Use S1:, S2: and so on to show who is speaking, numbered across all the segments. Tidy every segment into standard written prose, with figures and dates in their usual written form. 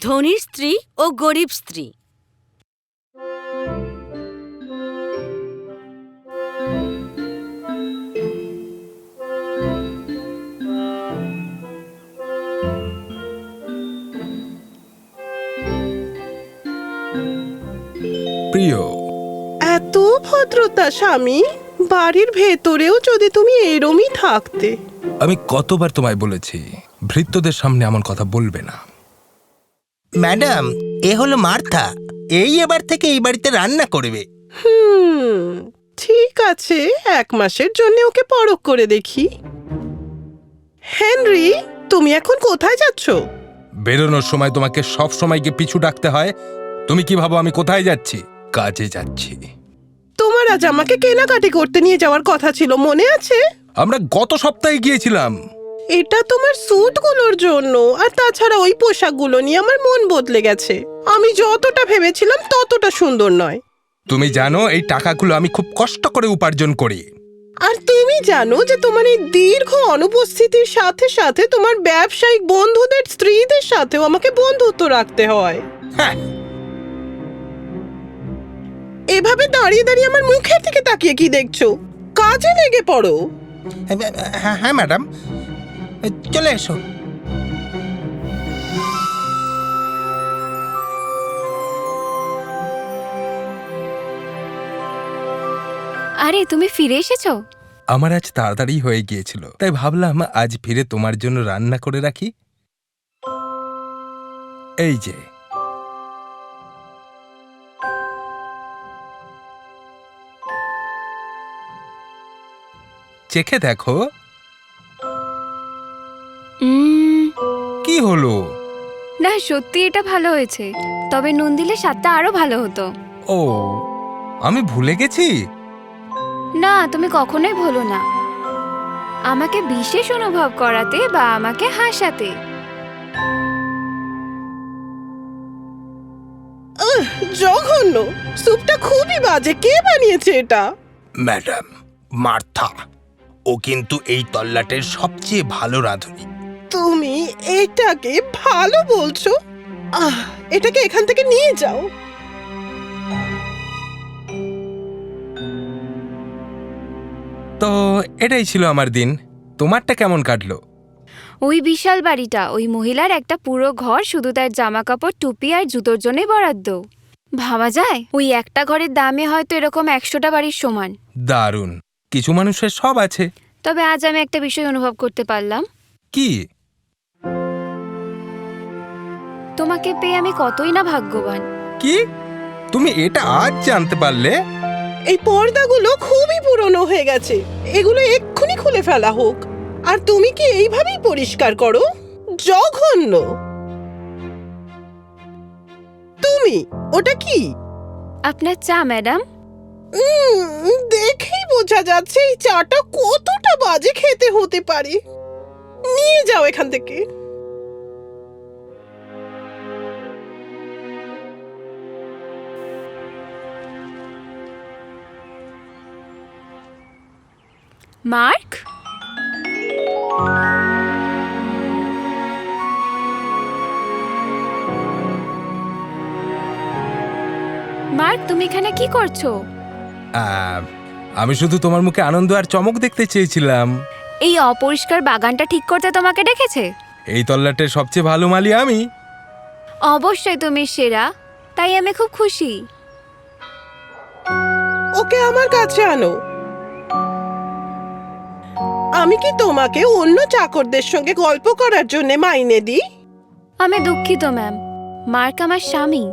S1: ধনীর স্ত্রী ও গরিব স্ত্রী।
S2: প্রিয়,
S3: এত ভদ্রতা স্বামী, বাড়ির ভেতরেও যদি তুমি এরমই থাকতে।
S2: আমি কতবার তোমায় বলেছি ভৃত্যদের সামনে এমন কথা বলবে না।
S4: ম্যাডাম, এ হলো মার্থা। এই এবার থেকে এই বাড়িতে রান্না করবে।
S3: ঠিক আছে, 1 মাসের জন্য ওকে পরখ করে দেখি। হেনরি, তুমি এখন কোথায় যাচ্ছ?
S2: বেরোনোর সময় তোমাকে সব সময়কে পিছু ডাকতে হয়। তুমি কি ভাবো আমি কোথায় যাচ্ছি? কাজে যাচ্ছি।
S3: তোমার আজ আমাকে কেনাকাটি করতে নিয়ে যাওয়ার কথা ছিল, মনে আছে?
S2: আমরা গত সপ্তাহে গিয়েছিলাম।
S3: এটা তোমার স্যুটগুলোর জন্য, আর তাছাড়া ওই পোশাকগুলো নিয়ে আমার মন বদলে গেছে। আমি যতটা ভেবেছিলাম ততটা সুন্দর নয়।
S2: তুমি জানো এই টাকাগুলো আমি খুব কষ্ট করে উপার্জন করি।
S3: আর তুমি জানো যে তোমার এই দীর্ঘ অনুপস্থিতির সাথে সাথে তোমার ব্যবসায়িক বন্ধুদের স্ত্রীদের সাথেও আমাকে বন্ধুত্ব রাখতে হয়।
S2: হ্যাঁ,
S3: এভাবে দাঁড়িয়ে দাঁড়িয়ে আমার মুখের দিকে তাকিয়ে কি দেখছো? কাজে লেগে পড়ো।
S4: হ্যাঁ হ্যাঁ ম্যাডাম, চলে এসো।
S5: আরে, তুমি ফিরে এসেছো?
S2: আমার আজ তাড়াতাড়ি হয়ে গিয়েছিল, তাই ভাবলাম আজ ফিরে তোমার জন্য রান্না করে রাখি। এই যে, চেখে দেখো। কি হলো?
S5: না, সত্যি এটা ভালো হয়েছে, তবে নুন দিলে স্বাদটা আরো ভালো হতো।
S2: ও, আমি ভুলে গেছি।
S5: না, তুমি কখনোই ভুলো না আমাকে বিশেষ অনুভব করাতে বা আমাকে হাসাতে।
S3: জঘন্য! স্যুপটা খুবই বাজে। কে বানিয়েছে এটা?
S4: Madam, Martha. ও কিন্তু এই তল্লাটের সবচেয়ে ভালো রাঁধুনি।
S3: তুমি এটাকে ভালো বলছো? এটাকে এখান থেকে নিয়ে যাও।
S2: তো এটাই ছিল আমার দিন। তোমারটা কেমন কাটলো?
S5: ওই বিশাল বাড়িটা, ওই মহিলার একটা পুরো ঘর শুধু তার জামা কাপড়, টুপি আর জুতোর জন্যই বরাদ্দ। ভাবা যায়, ওই একটা ঘরের দামে হয়তো এরকম 100টা বাড়ির সমান।
S2: দারুণ। কিছু মানুষের সব আছে।
S5: তবে আজ আমি একটা বিষয় অনুভব করতে পারলাম।
S2: কি?
S5: তোমাকে পেয়ে আমি কতই না ভাগ্যবান।
S2: কি? তুমি এটা আজ জানতে পারলে?
S3: এই পর্দাগুলো খুবই পুরনো হয়ে গেছে, এগুলো এক্ষুনি খুলে ফেলা হোক। আর তুমি কি এইভাবেই পরিষ্কার করো? জঘন্য! তুমি ওটা কি?
S5: আপনার চা, ম্যাডাম।
S3: দেখেই বোঝা যাচ্ছে এই চাটা কতটা বাজে খেতে হতে পারে। নিয়ে যাও এখান থেকে।
S5: মার্ক, মার্ক, তুমি এখানে কি করছো?
S2: আমি শুধু তোমার মুখে আনন্দ আর চমক দেখতে চেয়েছিলাম।
S5: এই অপরিষ্কার বাগানটা ঠিক করতে তোমাকে ডেকেছে?
S2: এই তল্লাটের সবচেয়ে ভালো মালি আমি।
S5: অবশ্যই তুমি সেরা, তাই আমি খুব খুশি।
S3: ওকে আমার কাছে আনো। আমি কি তোমাকে অন্য চাকরদের সঙ্গে গল্প করার জন্য মাইনে দিই?
S5: আমি দুঃখিত ম্যাম, মার্ক আমার স্বামী।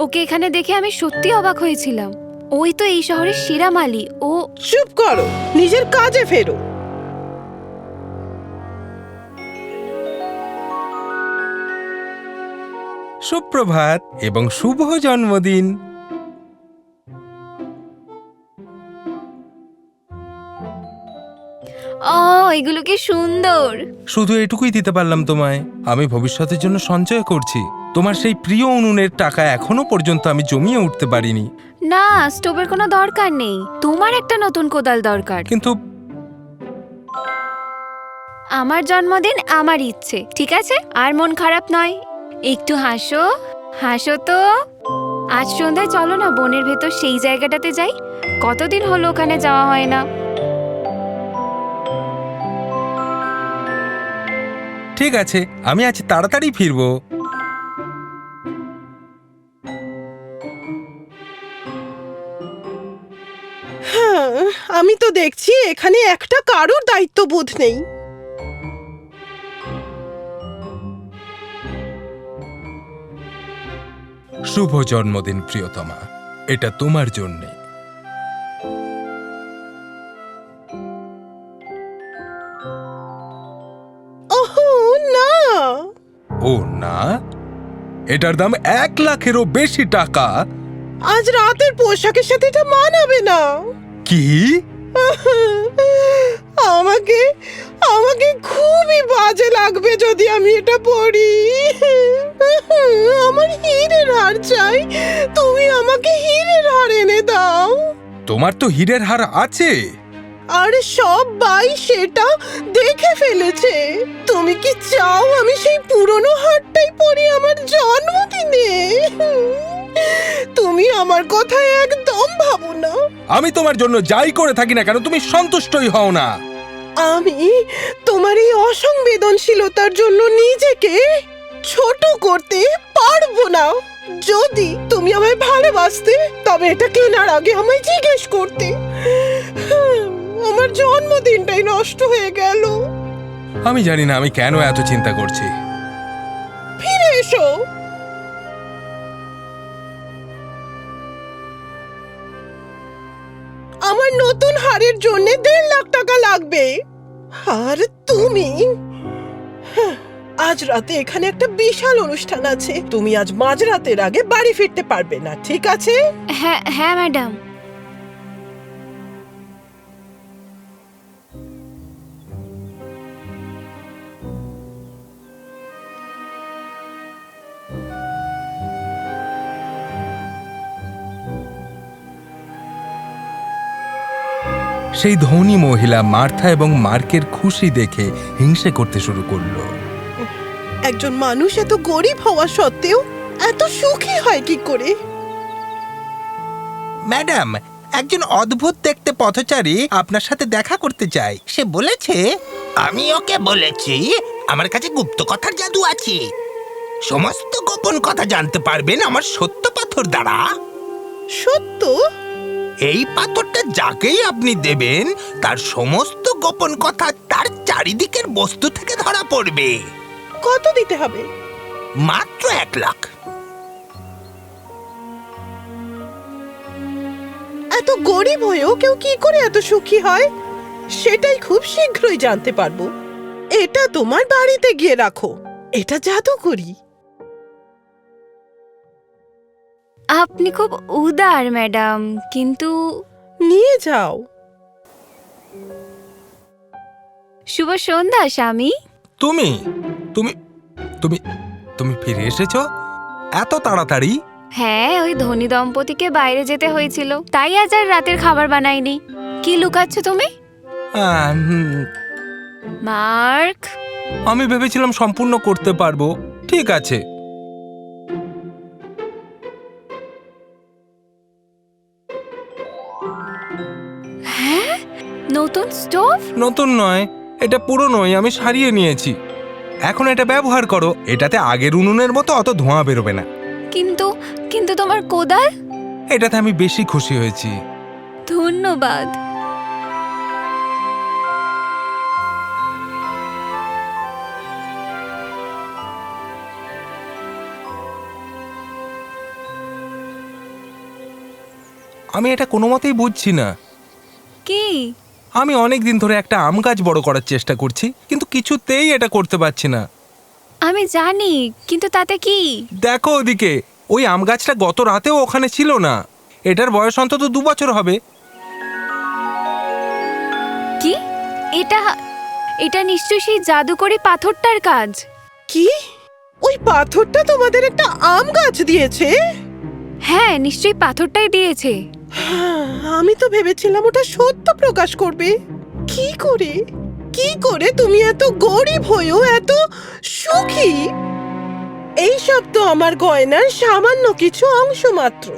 S5: ওকে এখানে দেখে আমি সত্যি অবাক হয়েছিলাম। ওই তো এই শহরের সেরা মালি। ও
S3: চুপ করো, নিজের কাজে ফেরো।
S2: সুপ্রভাত এবং শুভ জন্মদিন।
S5: ও, এগুলো কি সুন্দর!
S2: শুধু এটুকুই দিতে পারলাম তোমায়। আমি ভবিষ্যতের জন্য সঞ্চয় করছি। তোমার সেই প্রিয় উনুনের টাকা এখনো পর্যন্ত আমি জমিয়ে উঠতে পারিনি।
S5: না, স্টোভের কোনো দরকার নেই। তোমার একটা নতুন কোদাল দরকার।
S2: কিন্তু
S5: আমার জন্মদিন, আমার ইচ্ছে, ঠিক আছে? আর মন খারাপ নয়। একটু হাসো, হাসো তো। আজ সন্ধ্যায় চলো না বনের ভেতর সেই জায়গাটাতে যাই। কতদিন হলো ওখানে যাওয়া হয় না।
S2: ঠিক আছে, আমি আজ তাড়াতাড়ি ফিরবো।
S3: হ্যাঁ, আমি তো দেখছি এখানে একটা কারোর দায়িত্ববোধ নেই।
S2: শুভ জন্মদিন প্রিয়তমা, এটা তোমার জন্যে।
S3: ওহো না,
S2: ও না, এটার দাম 1,00,000-এরও বেশি টাকা।
S3: আজ রাতের পোশাকের সাথে এটা মানাবে না।
S2: কি?
S3: আমাকে আমাকে খুবই বাজে লাগবে যদি আমি এটা পরি। আমার হীরের হার চাই, তুমি আমাকে হীরের হার এনে দাও।
S2: তোমার তো হীরের হার আছে।
S3: আরে সবাই সেটা দেখে ফেলেছে। তুমি কি চাও আমি সেই পুরনো হারটাই পরি আমার জন্মদিনে? তুমি আমার কথা একদম ভাবো না।
S2: আমি তোমার জন্য যাই করে থাকি না কেন, তুমি সন্তুষ্টই হও না।
S3: আমি তোমার এই অসংবেদনশীলতার জন্য নিজেকে ছোট করতে পারবো না। যদি তুমি আমায় ভালোবাসতে তবে এটা কেনার আগে আমায় জিজ্ঞেস করতে। আমার জন্মদিনটাই নষ্ট হয়ে গেল।
S2: আমি জানি না আমি কেন এত চিন্তা করছি।
S3: ফিরে এসো। আমার নতুন হারের জন্য 1.5 লাখ টাকা লাগবে। আর তুমি, আজ রাতে এখানে একটা বিশাল অনুষ্ঠান আছে। তুমি আজ মাঝরাতের আগে বাড়ি ফিরতে পারবে না, ঠিক আছে?
S5: হ্যাঁ হ্যাঁ ম্যাডাম।
S2: সেই ধনী মহিলা মার্থা এবং মার্কের খুশি দেখে হিংসে করতে শুরু করলো।
S3: একজন মানুষ এত গরিব হওয়া সত্ত্বেও এত সুখী হয় কি করে?
S4: ম্যাডাম, একজন অদ্ভুত দেখতে পথচারী আপনার সাথে দেখা করতে চায়। সে বলেছে, আমি ওকে বলেছি আমার কাছে গুপ্ত কথার জাদু আছে। সমস্ত গোপন কথা জানতে পারবেন আমার সত্য পাথর দ্বারা।
S3: সত্য?
S4: এই পাথরটা যাকেই আপনি দেবেন তার সমস্ত গোপন কথা তার চারিদিকের বস্তু থেকে ধরা পড়বে।
S3: কত দিতে হবে?
S4: মাত্র 1 লাখ।
S3: এত গরিব হয়েও কেউ কি করে এত সুখী হয় সেটাই খুব শীঘ্রই জানতে পারবো। এটা তোমার বাড়িতে গিয়ে রাখো, এটা জাদুকরি।
S5: আপনি খুব উদার ম্যাডাম, কিন্তু
S3: নিয়ে যাও।
S5: শুভ সন্ধ্যা স্বামী।
S2: তুমি তুমি তুমি তুমি ফিরে এসেছো এত তাড়াতাড়ি?
S5: হ্যাঁ, ওই ধনী দম্পতিকে বাইরে যেতে হয়েছিল, তাই আজ আর রাতের খাবার বানাইনি। কি লুকাচ্ছ তুমি? মার্ক,
S2: আমি ভেবেছিলাম সম্পূর্ণ করতে পারবো। ঠিক আছে,
S5: হ্যাঁ, নতুন স্টোভ?
S2: নতুন নয়, এটা পুরনোই, আমি সারিয়ে নিয়েছি। এখন এটা ব্যবহার করো, এটাতে আগের উনুনের মতো অত ধোঁয়া বেরোবে না।
S5: কিন্তু কিন্তু তোমার কোদাল?
S2: এটাতে আমি বেশি খুশি হয়েছি।
S5: ধন্যবাদ।
S2: আমি এটা কোনো মতেই বুঝছি না।
S5: কি?
S2: আমি অনেক দিন ধরে একটা আম গাছ বড় করার চেষ্টা করছি, কিন্তু কিছুতেই এটা করতে পারছি না।
S5: আমি জানি, কিন্তু তাতে কি?
S2: দেখো ওদিকে, ওই আম গাছটা গত রাতেও ওখানে ছিল না। এটার বয়স অন্তত 2 বছর হবে।
S5: কি? এটা এটা নিশ্চয়ই সেই জাদুকরি পাথরটার কাজ।
S3: কি? ওই পাথরটা তোমাদের একটা আম গাছ দিয়েছে?
S5: হ্যাঁ, নিশ্চয়ই পাথরটাই দিয়েছে।
S3: আমি তো ভেবেছিলাম ওটা সত্য প্রকাশ করবে। কি করে কি করে তুমি এত গরিব হয়েও এত সুখী? এইসব তো আমার গয়নার সামান্য কিছু অংশ মাত্র।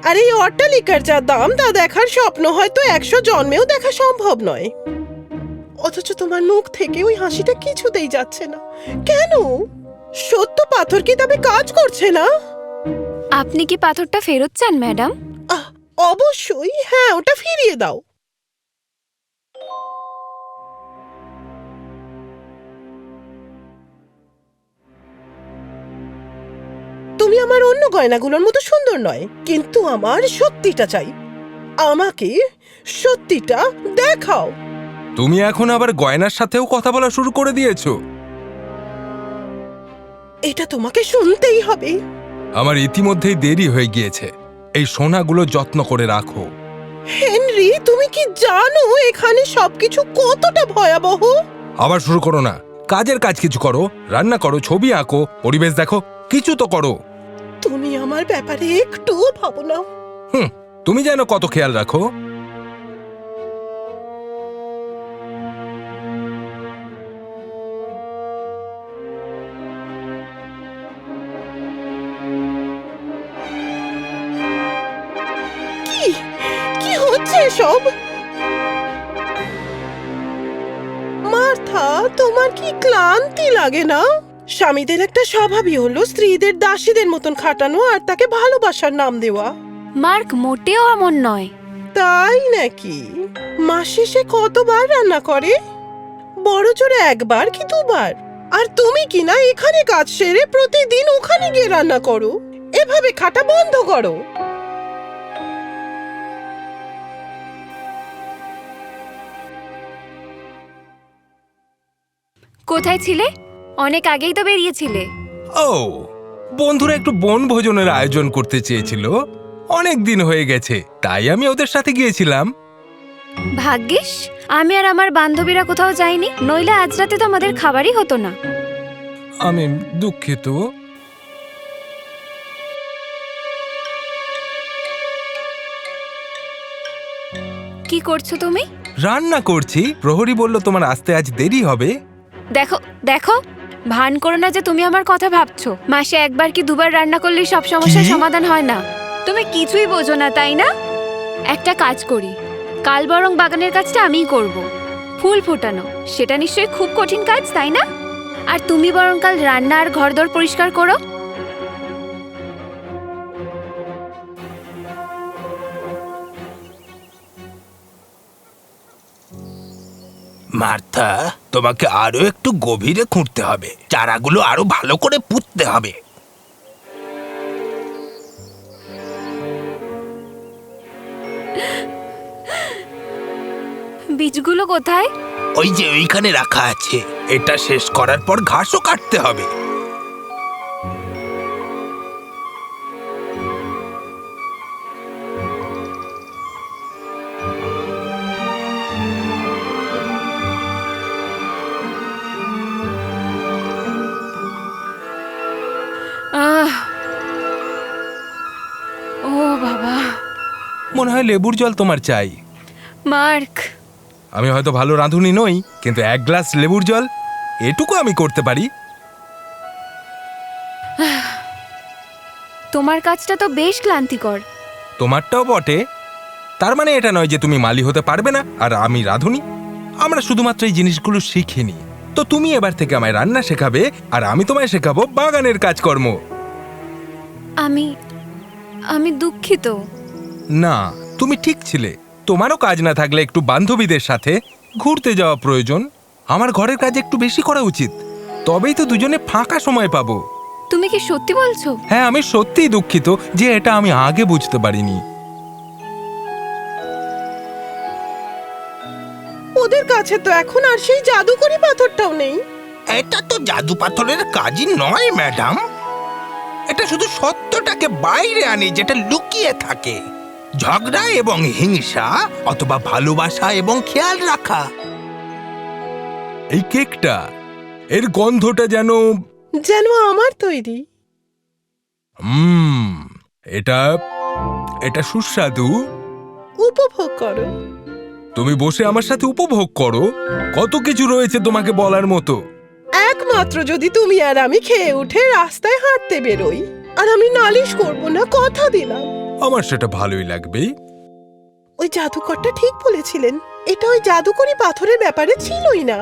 S3: আর এই অট্টালিকার যা দাম তা দেখার স্বপ্ন হয়তো 100 জন্মেও দেখা সম্ভব নয়। অথচ তোমার মুখ থেকে ওই হাসিটা কিছুতেই যাচ্ছে না কেন? সত্য পাথর কি তবে কাজ করছে না?
S5: আপনি কি পাথরটা ফেরত চান ম্যাডাম?
S3: অবশ্যই, হ্যাঁ, ওটা ফিরিয়ে দাও। তুমি আমার অন্য গয়নাগুলোর মতো সুন্দর নয়, কিন্তু আমার সত্যিটা চাই। আমাকে সত্যিটা দেখাও।
S2: তুমি এখন আবার গয়নার সাথেও কথা বলা শুরু করে দিয়েছো।
S3: এটা তোমাকে শুনতেই হবে।
S2: আমার ইতিমধ্যেই দেরি হয়ে গিয়েছে। এই সোনাগুলো যত্ন করে রাখো।
S3: হেনরি, তুমি কি জানো এখানে সবকিছু কতটা ভয়াবহ?
S2: আবার শুরু করো না। কাজের কাজ কিছু করো, রান্না করো, ছবি আঁকো, পরিবেশ দেখো, কিছু তো করো।
S3: তুমি আমার ব্যাপারে একটুও ভাবো না।
S2: তুমি যেন কত খেয়াল রাখো।
S3: কি কি হচ্ছে সব? মার্থা, তোমার কি ক্লান্তি লাগে না? স্বামীদের একটা স্বভাবই হলো স্ত্রীদের দাসীদের মতন খাটানো আর তাকে ভালোবাসার নাম দেওয়া।
S5: মার্ক মোটেও এমন নয়।
S3: তাই নাকি? মাসে সে কতবার রান্না করে? বড় জোরে একবার কি দুবার? আর তুমি কি না এখানে কাজ সেরে প্রতিদিন ওখানে গিয়ে রান্না করো? এভাবে খাটা বন্ধ করো।
S5: কোথায় ছিলে? অনেক আগেই তো বেরিয়েছিলে।
S2: ও, বন্ধুরা একটু বনভোজনের আয়োজন করতে চেয়েছিল। অনেক দিন হয়ে গেছে, তাই আমি ওদের সাথে গিয়েছিলাম।
S5: ভাগ্যিস আমি আর আমার বান্ধবীরা কোথাও যাইনি, নইলে আজ রাতে তো আমাদের খাবারই হতো না।
S2: আমি দুঃখিত।
S5: কি করছো তুমি?
S2: রান্না করছি। প্রহরী বলল তোমার আসতে আজ দেরি হবে।
S5: দেখো দেখো, ভান করো না যে তুমি আমার কথা ভাবছো। মাসে একবার কি দুবার রান্না করলে সব সমস্যার
S2: কি?
S5: সমাধান হয় না। তুমি কিছুই বোঝো না, তাই না? একটা কাজ করি, কাল বরং বাগানের কাজটা আমিই করব। ফুল ফোটানো, সেটা নিশ্চয়ই খুব কঠিন কাজ, তাই না? আর তুমি বরং কাল রান্না আর ঘরদোর পরিষ্কার করো।
S4: মার্থা, তোমাকে আরো একটু গভীরে খুঁড়তে হবে। চারাগুলো আরো ভালো করে পুঁততে হবে।
S5: বীজগুলো কোথায়?
S4: ওই যে ওইখানে রাখা আছে। এটা শেষ করার পর ঘাসও কাটতে হবে।
S5: আহ, ও বাবা।
S2: মনে হয় লেবুর জল তোমার চাই।
S5: মার্ক,
S2: আমি হয়তো ভালো রাঁধুনি নই, কিন্তু এক গ্লাস লেবুর জল এটুকু আমি করতে পারি।
S5: তোমার কাজটা তো বেশ ক্লান্তিকর।
S2: তোমারটাও বটে। তার মানে এটা নয় যে তুমি মালি হতে পারবে না আর আমি রাঁধুনি। আমরা শুধুমাত্র এই জিনিসগুলো শিখিনি। তো তুমি এবার থেকে আমায় রান্না শেখাবে আর আমি তোমায় শেখাবো বাগানের কাজকর্ম।
S5: আমি আমি দুঃখিত।
S2: না, তুমি ঠিক ছিলে। তোমারও কাজ না থাকলে একটু বান্ধবীদের সাথে ঘুরতে যাওয়া প্রয়োজন। আমার ঘরের কাজ একটু বেশি করা উচিত, তবেই তো দুজনে ফাঁকা সময় পাবো।
S5: তুমি কি সত্যি বলছো?
S2: হ্যাঁ, আমি সত্যিই দুঃখিত যে এটা আমি আগে বুঝতে পারিনি।
S3: ওদের কাছে তো এখন আর সেই জাদুকরি পাথরটাও নেই।
S4: এটা তো জাদু পাথরের কাজই নয় ম্যাডাম। এটা শুধু সত্যটাকে বাইরে আনে যেটা লুকিয়ে থাকে। ঝগড়া এবং হিংসা অথবা ভালোবাসা এবং খেয়াল রাখা।
S2: এই কেকটা, এর গন্ধটা যেন
S3: যেন আমার তৈরি।
S2: এটা এটা সুস্বাদু।
S3: উপভোগ করো।
S2: তুমি বসে আমার সাথে উপভোগ করো। কত কিছু রয়েছে তোমাকে বলার মতো।
S3: একমাত্র যদি তুমি আর আমি খেয়ে উঠে রাস্তায় হাঁটতে বেরোই, আর আমি নালিশ করব না, কথা দিলাম।
S2: আমার সেটা ভালোই লাগবে।
S3: ওই জাদুকরটা ঠিক বলেছিলেন, এটা ওই জাদুকরি পাথরের ব্যাপারে ছিলই না।